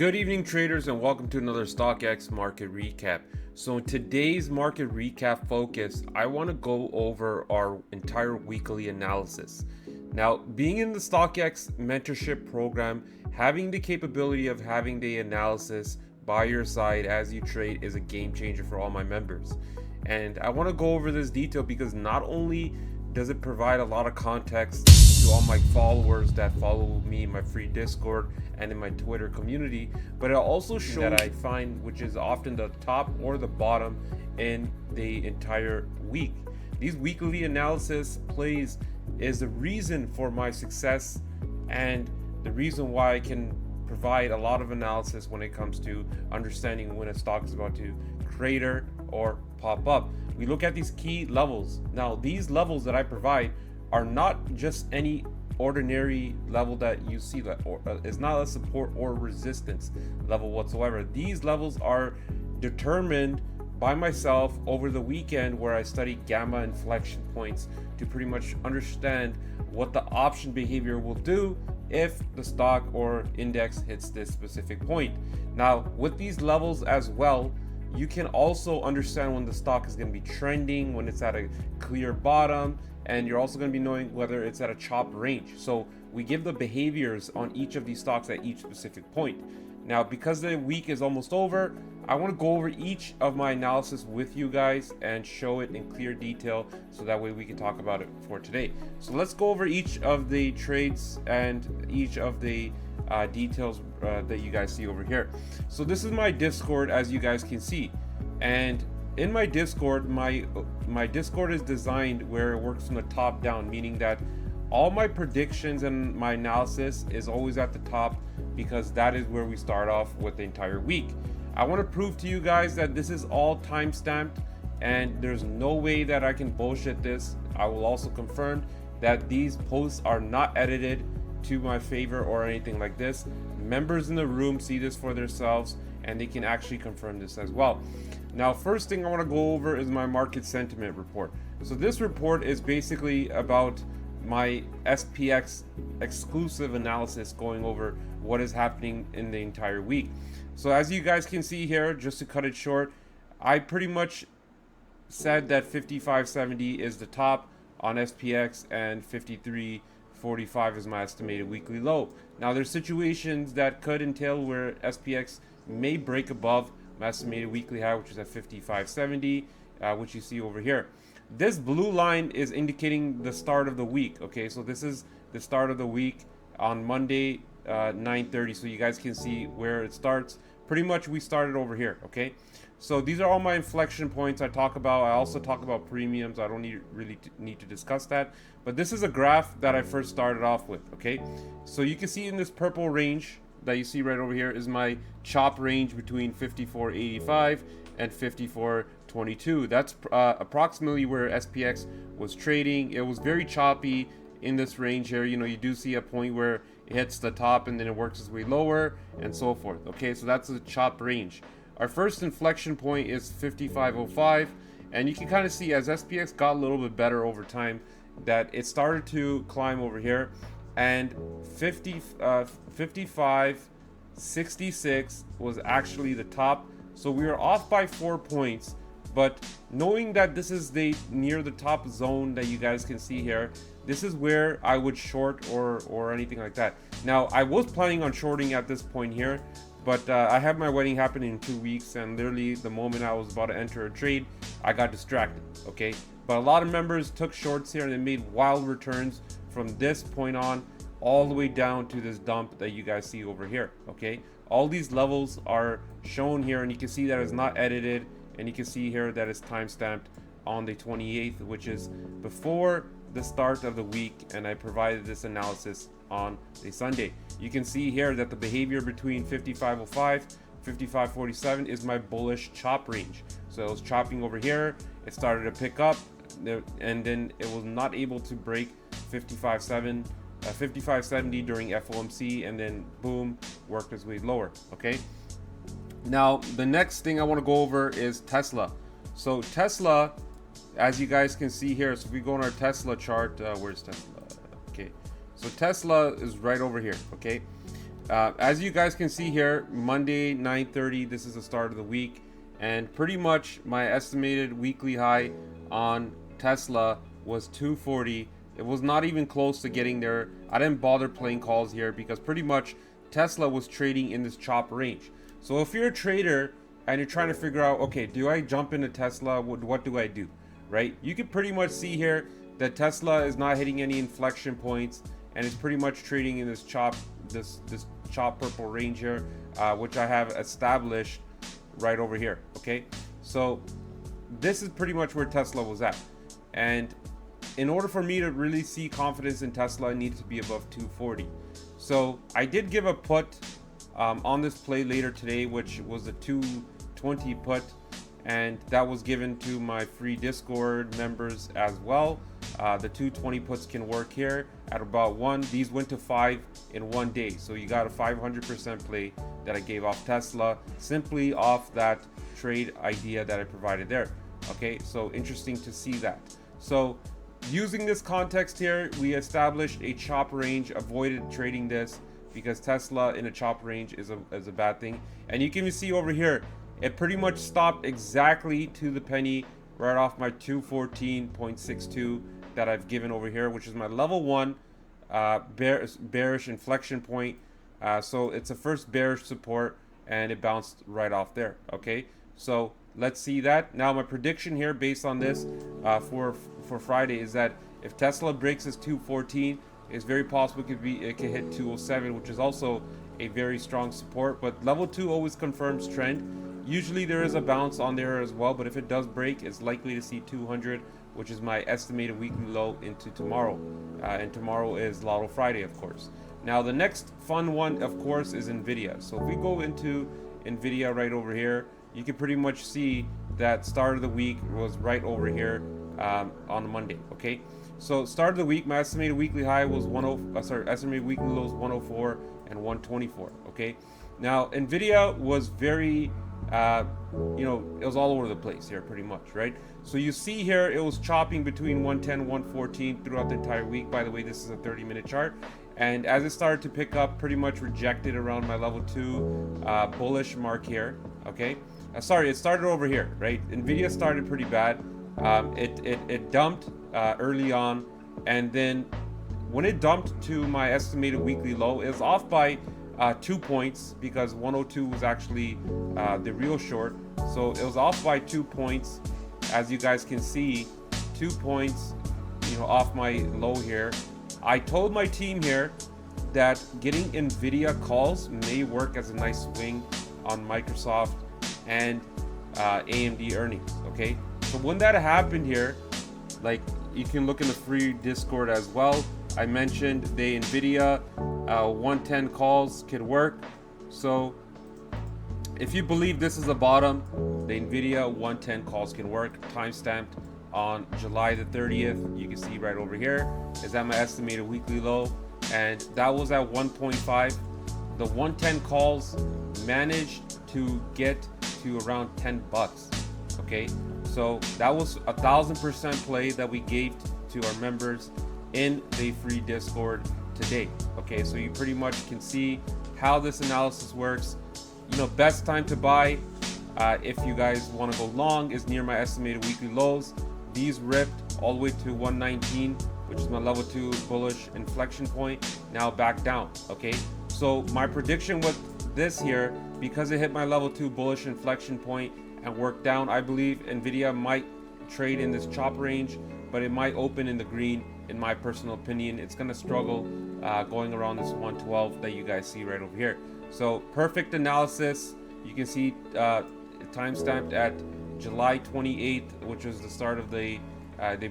Good evening, traders, and welcome to another StockX market recap. So in today's market recap focus, I want to go over our entire weekly analysis. Now, being in the StockX mentorship program, having the capability of having the analysis by your side as you trade is a game changer for all my members. And I want to go over this detail because not only does it provide a lot of context to all my followers that follow me in my free Discord and in my Twitter community, but it also shows that I find which is often the top or the bottom in the entire week. These weekly analysis plays is the reason for my success and the reason why I can provide a lot of analysis when it comes to understanding when a stock is about to crater or pop up. We look at these key levels. Now, these levels that I provide are not just any ordinary level that you see, that is not a support or resistance level whatsoever. These levels are determined by myself over the weekend, where I study gamma inflection points to pretty much understand what the option behavior will do if the stock or index hits this specific point. Now, with these levels as well, you can also understand when the stock is going to be trending, when it's at a clear bottom, and you're also going to be knowing whether it's at a chop range. So we give the behaviors on each of these stocks at each specific point. Now, because the week is almost over, I want to go over each of my analysis with you guys and show it in clear detail, so that way we can talk about it for today. So let's go over each of the trades and each of the details that you guys see over here. So this is my Discord, as you guys can see, and in my Discord, my Discord is designed where it works from the top down, meaning that all my predictions and my analysis is always at the top, because that is where we start off with the entire week. I want to prove to you guys that this is all time stamped and there's no way that I can bullshit this. I will also confirm that these posts are not edited to my favor or anything like this. Members in the room see this for themselves and they can actually confirm this as well. Now, first thing I want to go over is my market sentiment report. So this report is basically about my SPX exclusive analysis, going over what is happening in the entire week. So as you guys can see here, just to cut it short, I pretty much said that 55.70 is the top on SPX and 53.45 is my estimated weekly low. Now, there's situations that could entail where SPX may break above my estimated weekly high, which is at 55.70, which you see over here. This blue line is indicating the start of the week. Okay, so this is the start of the week on Monday, 9:30. So you guys can see where it starts. Pretty much we started over here. Okay, so these are all my inflection points I talk about. I also talk about premiums. I don't really need to discuss that, but this is a graph that I first started off with. Okay, so you can see in this purple range that you see right over here is my chop range between 54.85 and 54.22. That's approximately where SPX was trading. It was very choppy in this range here. You know, you do see a point where it hits the top and then it works its way lower and so forth. Okay, so that's a chop range. Our first inflection point is 55.05, and you can kind of see as SPX got a little bit better over time that it started to climb over here, and 55.66 was actually the top. So we are off by 4 points, but knowing that this is near the top zone that you guys can see here, this is where I would short or anything like that. Now, I was planning on shorting at this point here, but I have my wedding happening in 2 weeks, and literally the moment I was about to enter a trade, I got distracted. Okay, but a lot of members took shorts here and they made wild returns from this point on all the way down to this dump that you guys see over here. Okay, all these levels are shown here, and you can see that it's not edited, and you can see here that it's time stamped on the 28th, which is before the start of the week, and I provided this analysis on a Sunday. You can see here that the behavior between 55.05 55.47 is my bullish chop range. So it was chopping over here, it started to pick up, and then it was not able to break 55.70 during FOMC, and then boom, worked its way lower. Okay, now the next thing I want to go over is Tesla. So Tesla, as you guys can see here, so if we go on our Tesla chart, where's Tesla? Okay, so Tesla is right over here. Okay, As you guys can see here, Monday 9:30, this is the start of the week, and pretty much my estimated weekly high on Tesla was 240. It was not even close to getting there. I didn't bother playing calls here because pretty much Tesla was trading in this chop range. So if you're a trader and you're trying to figure out, okay, do I jump into Tesla? What do I do, right? You can pretty much see here that Tesla is not hitting any inflection points, and it's pretty much trading in this chop purple range here, which I have established right over here. Okay, so this is pretty much where Tesla was at, and in order for me to really see confidence in Tesla, I needed to be above 240. So I did give a put on this play later today, which was a 220 put, and that was given to my free Discord members as well. The 220 puts can work here at about 1. These went to 5 in 1 day, so you got a 500% play that I gave off Tesla simply off that trade idea that I provided there. Okay, so interesting to see that. So using this context here, we established a chop range, avoided trading this because Tesla in a chop range is a bad thing. And you can see over here, it pretty much stopped exactly to the penny right off my 214.62 that I've given over here, which is my level 1 bearish inflection point. So it's a first bearish support, and it bounced right off there. Okay, so let's see that. Now my prediction here based on this for Friday is that if Tesla breaks this 214, it's very possible it could hit 207, which is also a very strong support. But level 2 always confirms trend. Usually there is a bounce on there as well, but if it does break, it's likely to see 200, which is my estimated weekly low into tomorrow. And tomorrow is Lotto Friday, of course. Now the next fun one, of course, is Nvidia. So if we go into Nvidia right over here, you can pretty much see that start of the week was right over here on Monday. Okay, so start of the week, my estimated weekly high was estimated weekly low was 104 and 124. Okay, now Nvidia was very it was all over the place here pretty much, right? So you see here it was chopping between 110 and 114 throughout the entire week. By the way, this is a 30-minute chart, and as it started to pick up, pretty much rejected around my level 2 bullish mark here. Okay, sorry, it started over here, right? Nvidia started pretty bad. It dumped early on, and then when it dumped to my estimated weekly low, it was off by 2 points because 102 was actually the real short. So it was off by 2 points, as you guys can see, 2 points, off my low here. I told my team here that getting Nvidia calls may work as a nice swing on Microsoft and AMD earnings. Okay, so when that happened here, like you can look in the free Discord as well, I mentioned the Nvidia 110 calls could work. So if you believe this is the bottom, the Nvidia 110 calls can work. Timestamped on July the 30th. You can see right over here is at my estimated weekly low, and that was at 1.5. The 110 calls managed to get to around 10 bucks. Okay, so that was 1,000% play that we gave to our members in the free Discord today. Okay, so you pretty much can see how this analysis works. Best time to buy if you guys want to go long is near my estimated weekly lows. These ripped all the way to 119, which is my level 2 bullish inflection point, now back down. Okay, so my prediction with this here, because it hit my level 2 bullish inflection point and worked down, I believe Nvidia might trade in this chop range, but it might open in the green. In my personal opinion, it's going to struggle going around this 112 that you guys see right over here. So perfect analysis. You can see timestamped at July 28th, which was the start of the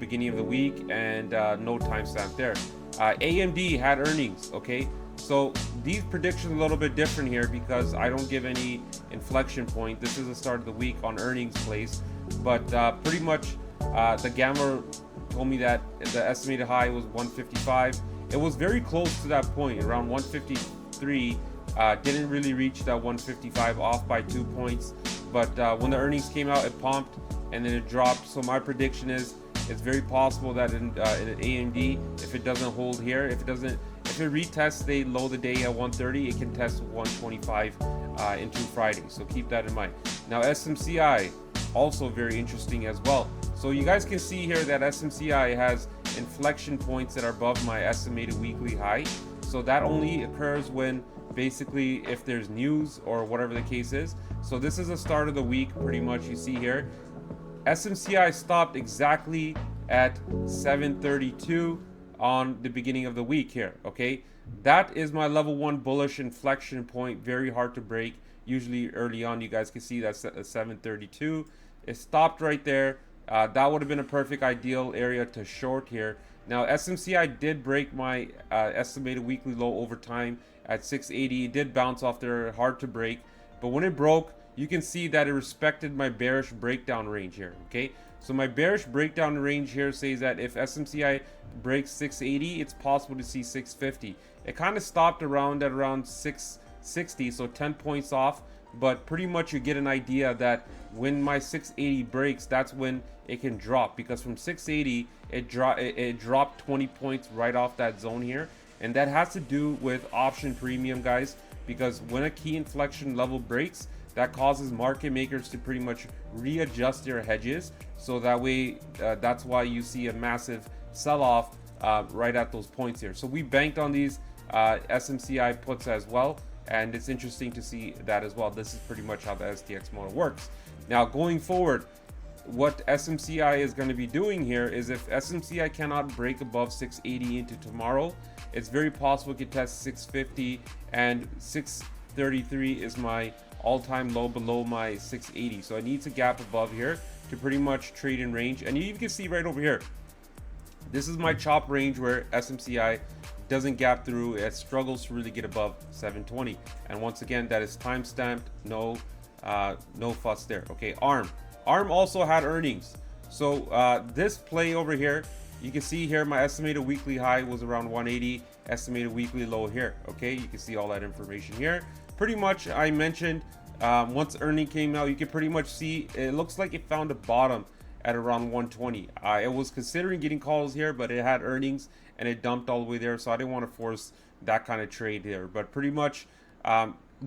beginning of the week, and no timestamp there. AMD had earnings. Okay, so these predictions are a little bit different here because I don't give any inflection point. This is the start of the week on earnings plays, but pretty much the gamma told me that the estimated high was 155. It was very close to that point, around 153. Didn't really reach that 155, off by 2 points. But when the earnings came out, it pumped and then it dropped. So my prediction is it's very possible that in AMD, if it doesn't hold here, if If it retests the low of the day at 130, it can test 125 into Friday. So keep that in mind. Now SMCI, also very interesting as well. So you guys can see here that SMCI has inflection points that are above my estimated weekly high. So that only occurs when basically if there's news or whatever the case is. So this is the start of the week pretty much. You see here SMCI stopped exactly at 732 on the beginning of the week here. Okay, that is my level 1 bullish inflection point, very hard to break. Usually early on you guys can see that's 732. It stopped right there. That would have been a perfect ideal area to short here. Now SMCI did break my estimated weekly low over time at 680. It did bounce off there, hard to break, but when it broke, you can see that it respected my bearish breakdown range here. Okay, so my bearish breakdown range here says that if SMCI breaks 680, it's possible to see 650. It kind of stopped around at around 660, so 10 points off, but pretty much you get an idea that when my 680 breaks, that's when it can drop, because from 680 it dropped 20 points right off that zone here. And that has to do with option premium, guys, because when a key inflection level breaks, that causes market makers to pretty much readjust their hedges. So that way, that's why you see a massive sell-off right at those points here. So we banked on these SMCI puts as well, and it's interesting to see that as well. This is pretty much how the STX model works. Now going forward, what SMCI is going to be doing here is if SMCI cannot break above 680 into tomorrow, it's very possible it could test 650, and 633 is my all-time low below my 680. So it needs a gap above here to pretty much trade in range. And you can see right over here, this is my chop range where SMCI doesn't gap through. It struggles to really get above 720. And once again, that is time stamped, no fuss there. Okay, ARM also had earnings. So this play over here, you can see here my estimated weekly high was around 180, estimated weekly low here. Okay, you can see all that information here. Pretty much I mentioned once earning came out, you can pretty much see it looks like it found a bottom at around 120. It was considering getting calls here, but it had earnings and it dumped all the way there, so I didn't want to force that kind of trade here. But pretty much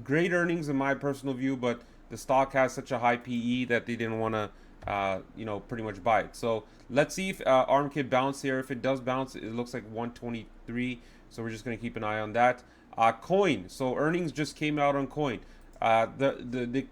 great earnings in my personal view, but the stock has such a high PE that they didn't want to pretty much buy it. So let's see if ARM can bounce here. If it does bounce, it looks like 123, so we're just going to keep an eye on that. Coin, so earnings just came out on Coin. The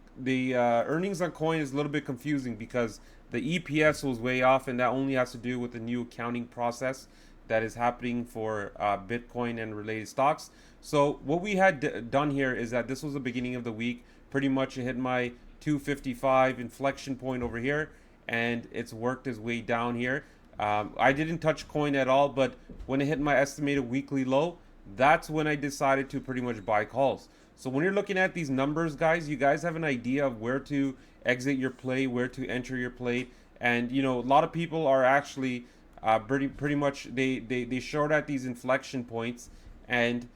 earnings on Coin is a little bit confusing because the EPS was way off, and that only has to do with the new accounting process that is happening for Bitcoin and related stocks. So what we had done here is that this was the beginning of the week. Pretty much it hit my 255 inflection point over here, and it's worked its way down here. I didn't touch Coin at all, but when it hit my estimated weekly low, that's when I decided to pretty much buy calls. So when you're looking at these numbers, guys, you guys have an idea of where to exit your play, where to enter your play. And a lot of people are actually pretty much they short at these inflection points, and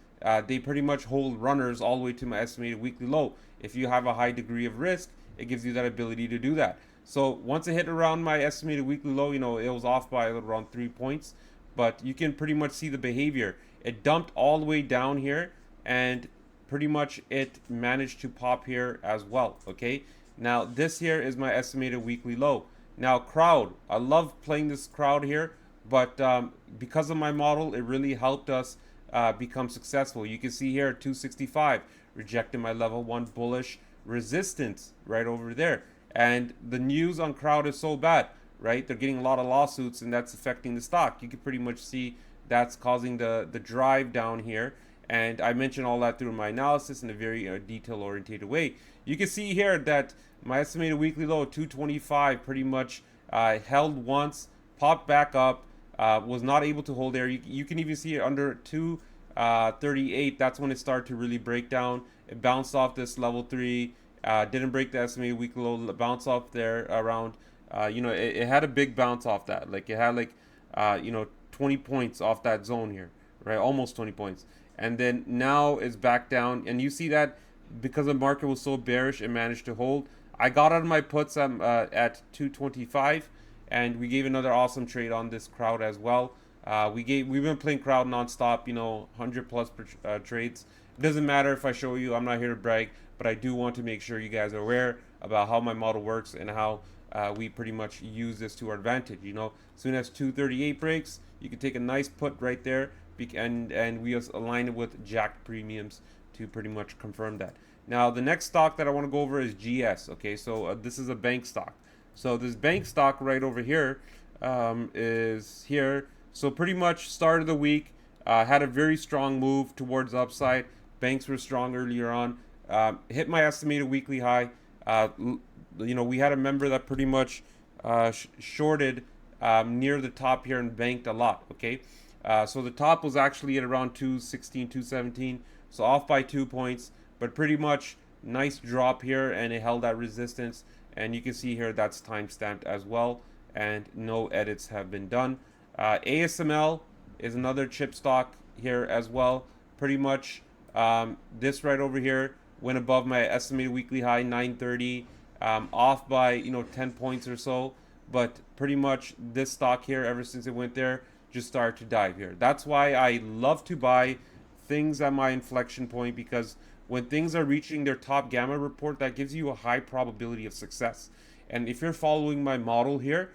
they pretty much hold runners all the way to my estimated weekly low. If you have a high degree of risk, it gives you that ability to do that. So once it hit around my estimated weekly low, it was off by around 3 points, but you can pretty much see the behavior. It dumped all the way down here, and pretty much it managed to pop here as well. Okay, now this here is my estimated weekly low. Now crowd, I love playing this crowd here, but because of my model, it really helped us become successful. You can see here 265 rejected my level 1 bullish resistance right over there, and the news on crowd is so bad, right? They're getting a lot of lawsuits, and that's affecting the stock. You can pretty much see that's causing the drive down here, and I mentioned all that through my analysis in a very detail oriented way. You can see here that my estimated weekly low 225 pretty much held once, popped back up, was not able to hold there. You can even see it under 238. That's when it started to really break down. It bounced off this level 3, didn't break the estimated weekly low, bounced off there around it had a big bounce off that. Like it had 20 points off that zone here, right? Almost 20 points. And then now it's back down, and you see that because the market was so bearish, it managed to hold. I got out of my puts at 225, and we gave another awesome trade on this crowd as well. We've been playing crowd nonstop, 100 plus trades. It doesn't matter if I show you. I'm not here to brag, but I do want to make sure you guys are aware about how my model works and how we pretty much use this to our advantage. As soon as 238 breaks, you can take a nice put right there, and we align it with jacked premiums to pretty much confirm that. Now, the next stock that I want to go over is GS. Okay, so this is a bank stock. So this bank stock right over here is here. So pretty much start of the week, had a very strong move towards the upside. Banks were strong earlier on. Hit my estimated weekly high. We had a member that pretty much shorted near the top here and banked a lot. Okay, so the top was actually at around 216, 217. So off by 2 points, but pretty much nice drop here, and it held that resistance. And you can see here that's time stamped as well, and no edits have been done. ASML is another chip stock here as well. Pretty much this right over here went above my estimated weekly high, 930, off by 10 points or so. But pretty much this stock here, ever since it went there, just started to dive here. That's why I love to buy things at my inflection point, because when things are reaching their top gamma report, that gives you a high probability of success. And if you're following my model here,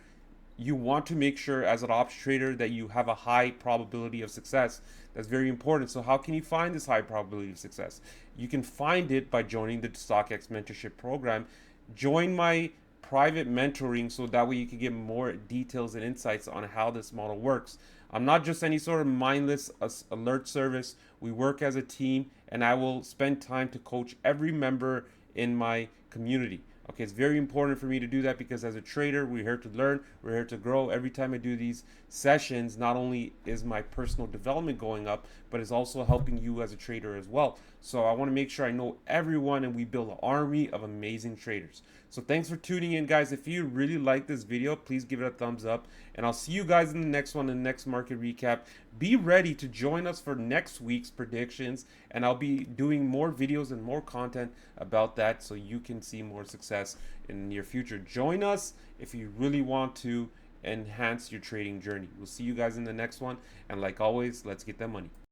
you want to make sure as an ops trader that you have a high probability of success. That's very important. So how can you find this high probability of success? You can find it by joining the StockX mentorship program. Join my private mentoring so that way you can get more details and insights on how this model works. I'm not just any sort of mindless alert service. We work as a team, and I will spend time to coach every member in my community. Okay, it's very important for me to do that, because as a trader, we're here to learn, we're here to grow. Every time I do these sessions, not only is my personal development going up, but it's also helping you as a trader as well. So I want to make sure I know everyone, and we build an army of amazing traders. So thanks for tuning in, guys. If you really like this video, please give it a thumbs up, and I'll see you guys in the next one, in the next market recap. Be ready to join us for next week's predictions, and I'll be doing more videos and more content about that, so you can see more success in the near future. Join us if you really want to enhance your trading journey. We'll see you guys in the next one, and like always, let's get that money.